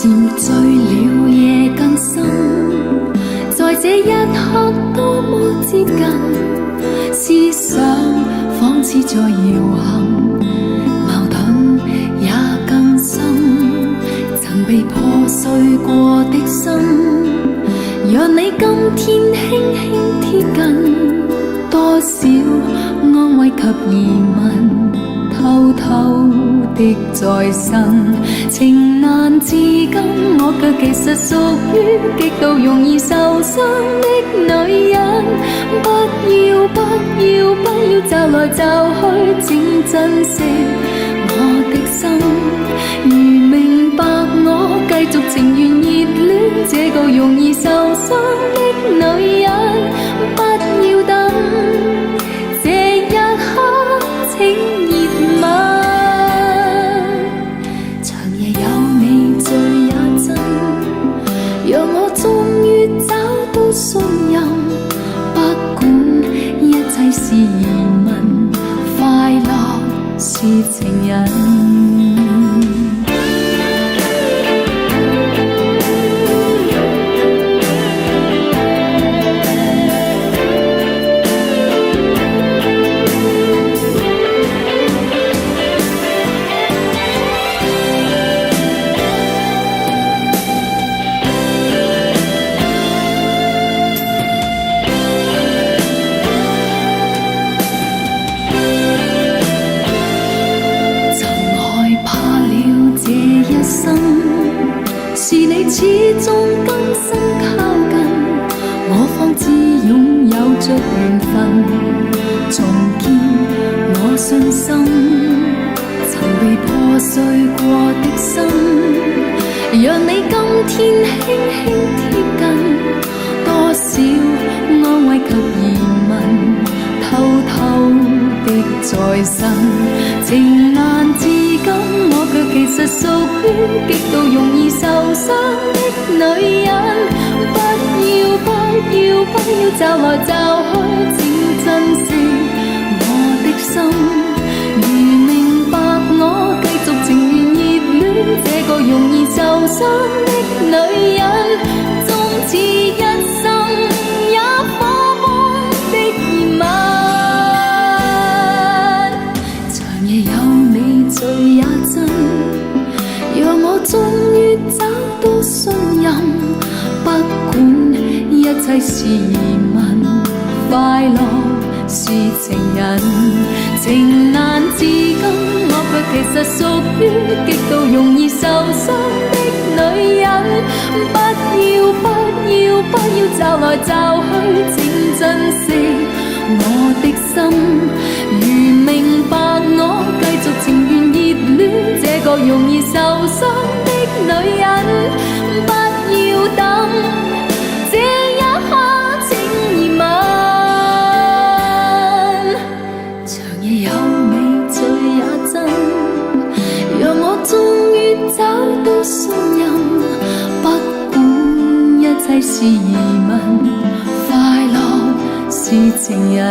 漸醉了夜更深，在這一刻多麼接近，思想仿似在搖撼，矛盾也更深，曾被破碎過的心，讓你今天輕輕貼近，多少安慰及疑問，偷偷的在生，情難自禁，我卻其實屬於極度容易受傷的女人。不要不要不要驟來驟去，請珍惜我的心。如明白我繼續情願熱戀這個容易受傷的女人，不要等這一刻，請熱吻。讓我終於找到信任，不管一切是疑問，快樂是情人。是你始終更深靠近，我方知擁有着緣分，重建我信心，曾被破碎過的心，讓你今天輕輕貼近，多少安慰及疑問，偷偷的在生，情難自禁，我卻其實屬於極度容易受傷的女人。不要不要不要驟來驟去，請珍惜我的心。如明白我繼續情願熱戀這個容易受傷的女人，縱似一生也火般的熱吻。醉也真，讓我終於找到信任，不管一切是疑問，快樂是情人。情難自禁，我卻其實屬於極度容易受傷的女人。不要不要不要驟來驟去，請珍惜我的心。如明白我繼續情願熱戀這個容易受傷的女人，不要等這一刻，請熱吻。長夜有美，醉也真，讓我終於找到信任，不管一切是疑問，快樂是情人。